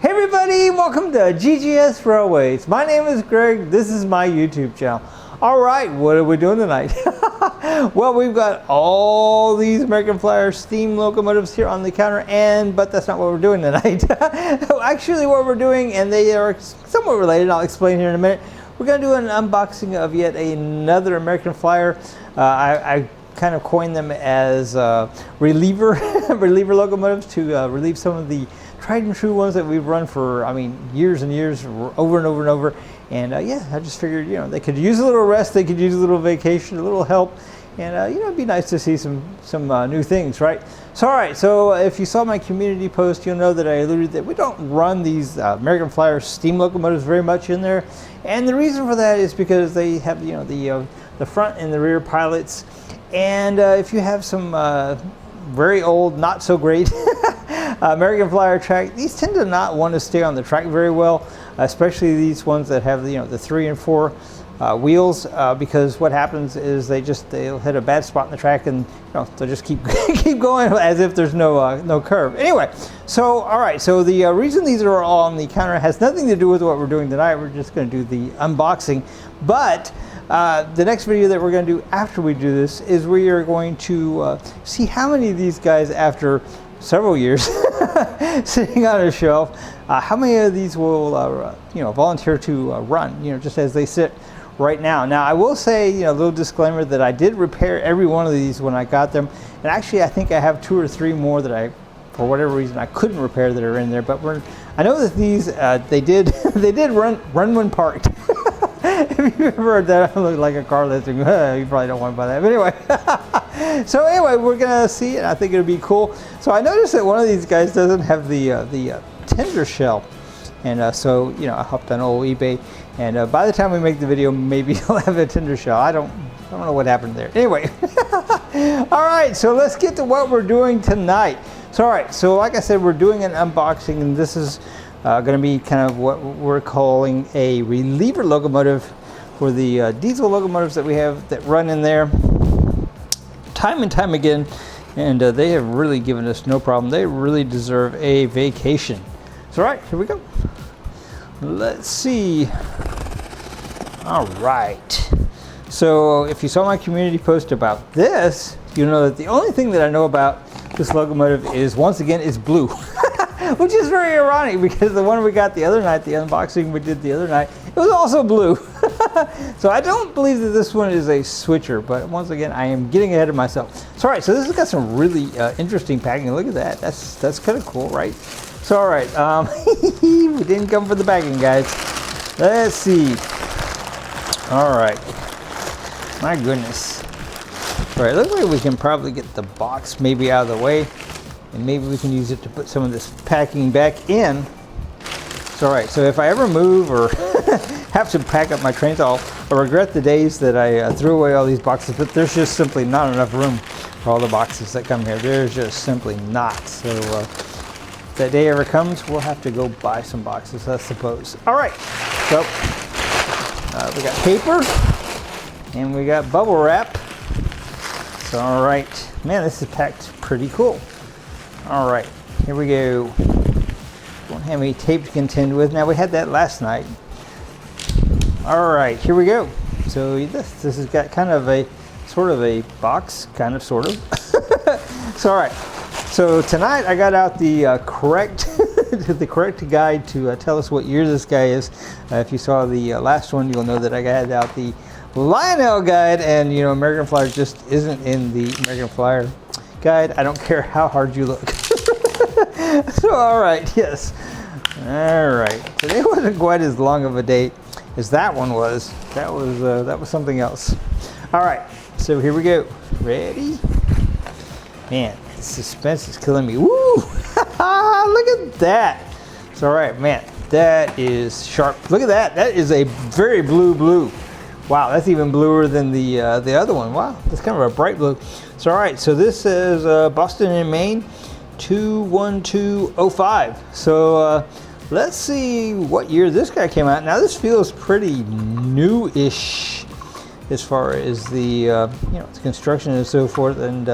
Hey everybody, welcome to GGS Railways. My name is Greg, this is my YouTube channel. Alright, what are we doing tonight? Well, we've got all these American Flyer steam locomotives here on the counter, but that's not what we're doing tonight. Actually, what we're doing, and they are somewhat related, I'll explain here in a minute. We're going to do an unboxing of yet another American Flyer. I kind of coined them as reliever locomotives to relieve some of the tried and true ones that we've run for, years and years, over and over and over. And yeah, I just figured, they could use a little rest, they could use a little vacation, a little help, and it'd be nice to see some new things, right? So, all right. So if you saw my community post, you'll know that I alluded that we don't run these American Flyer steam locomotives very much in there, and the reason for that is because they have, the front and the rear pilots, and if you have some very old, not so great American Flyer track, these tend to not want to stay on the track very well, especially these ones that have the 3 and 4 wheels, because what happens is they'll hit a bad spot in the track, and they'll just keep going as if there's no curve. Anyway, so all right, so the reason these are all on the counter has nothing to do with what we're doing tonight. We're just going to do the unboxing, but the next video that we're going to do after we do this is we are going to see how many of these guys, after several years sitting on a shelf, how many of these will volunteer to run, just as they sit right now. Now, I will say, a little disclaimer, that I did repair every one of these when I got them, and actually I think I have 2 or 3 more that for whatever reason I couldn't repair that are in there. But I know that these they did run when parked. If you've ever heard that, I look like a car listing. You probably don't want to buy that. But anyway, so anyway, we're gonna see it. I think it'll be cool. So I noticed that one of these guys doesn't have the tender shell, and so I hopped on old eBay, and by the time we make the video, maybe he'll have a tender shell. I don't know what happened there. Anyway, all right. So let's get to what we're doing tonight. So all right. So like I said, we're doing an unboxing, and this is going to be kind of what we're calling a reliever locomotive for the diesel locomotives that we have that run in there time and time again, and they have really given us no problem. They really deserve a vacation. So all right, here we go. Let's see. All right. So if you saw my community post about this, you know that the only thing that I know about this locomotive is, once again, it's blue. Which is very ironic, because the one we got the other night, the unboxing we did the other night, it was also blue. So I don't believe that this one is a switcher, but once again, I am getting ahead of myself. So all right, so this has got some really interesting packing. Look at that. That's kind of cool, right? So all right, we didn't come for the packing, guys. Let's see. All right. My goodness. All right, looks like we can probably get the box maybe out of the way, and maybe we can use it to put some of this packing back in. So all right, so if I ever move or have to pack up my trains, I'll regret the days that I threw away all these boxes, but there's just simply not enough room for all the boxes that come here. There's just simply not. So if that day ever comes, we'll have to go buy some boxes, I suppose. All right, so we got paper, and we got bubble wrap. So all right, man, this is packed pretty cool. All right, here we go. Don't have any tape to contend with. Now, we had that last night. All right, here we go. So this has got kind of a sort of a box, kind of, sort of. So all right, so tonight I got out the correct the correct guide to tell us what year this guy is. If you saw the last one, you'll know that I got out the Lionel guide, and American Flyer just isn't in the American Flyer guide. I don't care how hard you look. So all right, yes. All right. Today wasn't quite as long of a date as that one was. That was something else. All right. So here we go. Ready? Man, the suspense is killing me. Woo! Look at that. So all right, man, that is sharp. Look at that. That is a very blue. Wow, that's even bluer than the other one. Wow, that's kind of a bright blue. So all right, so this is Boston and Maine, 21205. So let's see what year this guy came out. Now this feels pretty new-ish as far as the its construction and so forth. And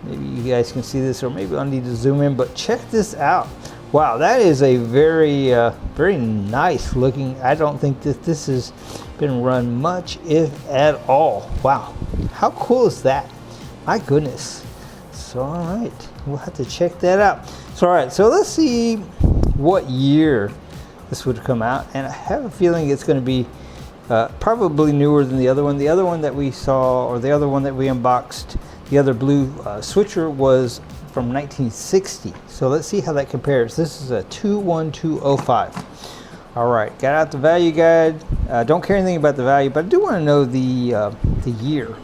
maybe you guys can see this, or maybe I'll need to zoom in. But check this out. Wow, that is a very, very nice looking. I don't think that this has been run much, if at all. Wow, how cool is that? My goodness. So, all right, we'll have to check that out. So, all right, so let's see what year this would come out. And I have a feeling it's going to be probably newer than the other one. The other one that we saw, or the other one that we unboxed, the other blue switcher, was from 1960. So let's see how that compares. This is a 21205. All right, got out the value guide. Don't care anything about the value, but I do want to know the year.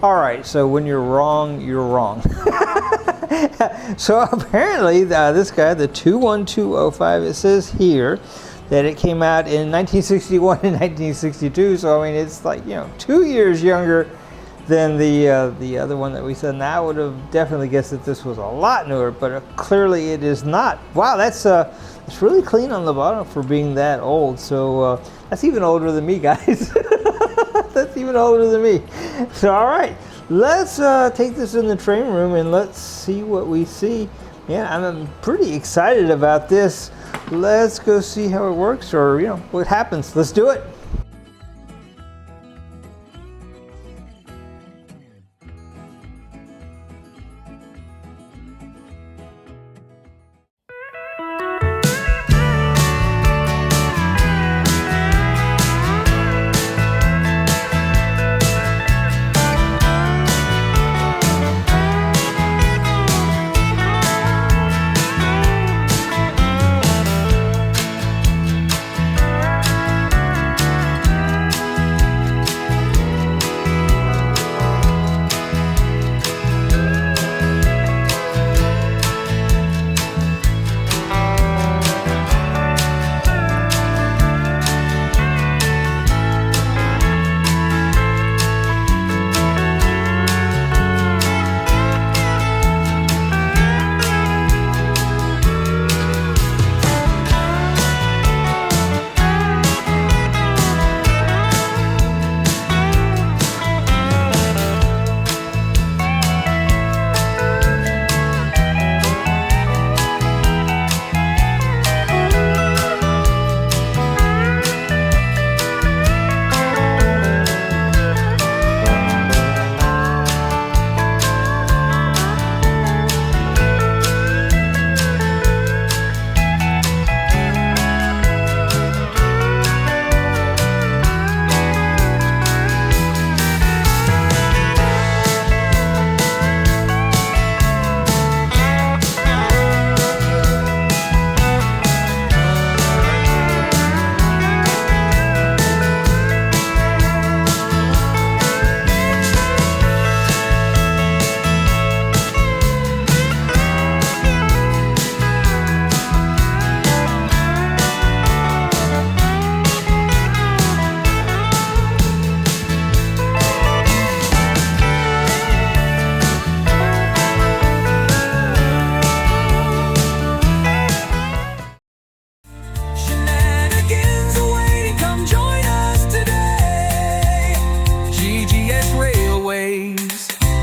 All right, so when you're wrong, you're wrong. So apparently this guy, the 21205, it says here that it came out in 1961 and 1962. So I mean, it's like, 2 years younger than the other one that we said. Now I would have definitely guessed that this was a lot newer, but clearly it is not. Wow, that's it's really clean on the bottom for being that old. So that's even older than me, guys. That's even older than me. So all right, let's take this in the training room and let's see what we see. Yeah, I'm pretty excited about this. Let's go see how it works, or what happens. Let's do it.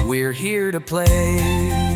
We're here to play.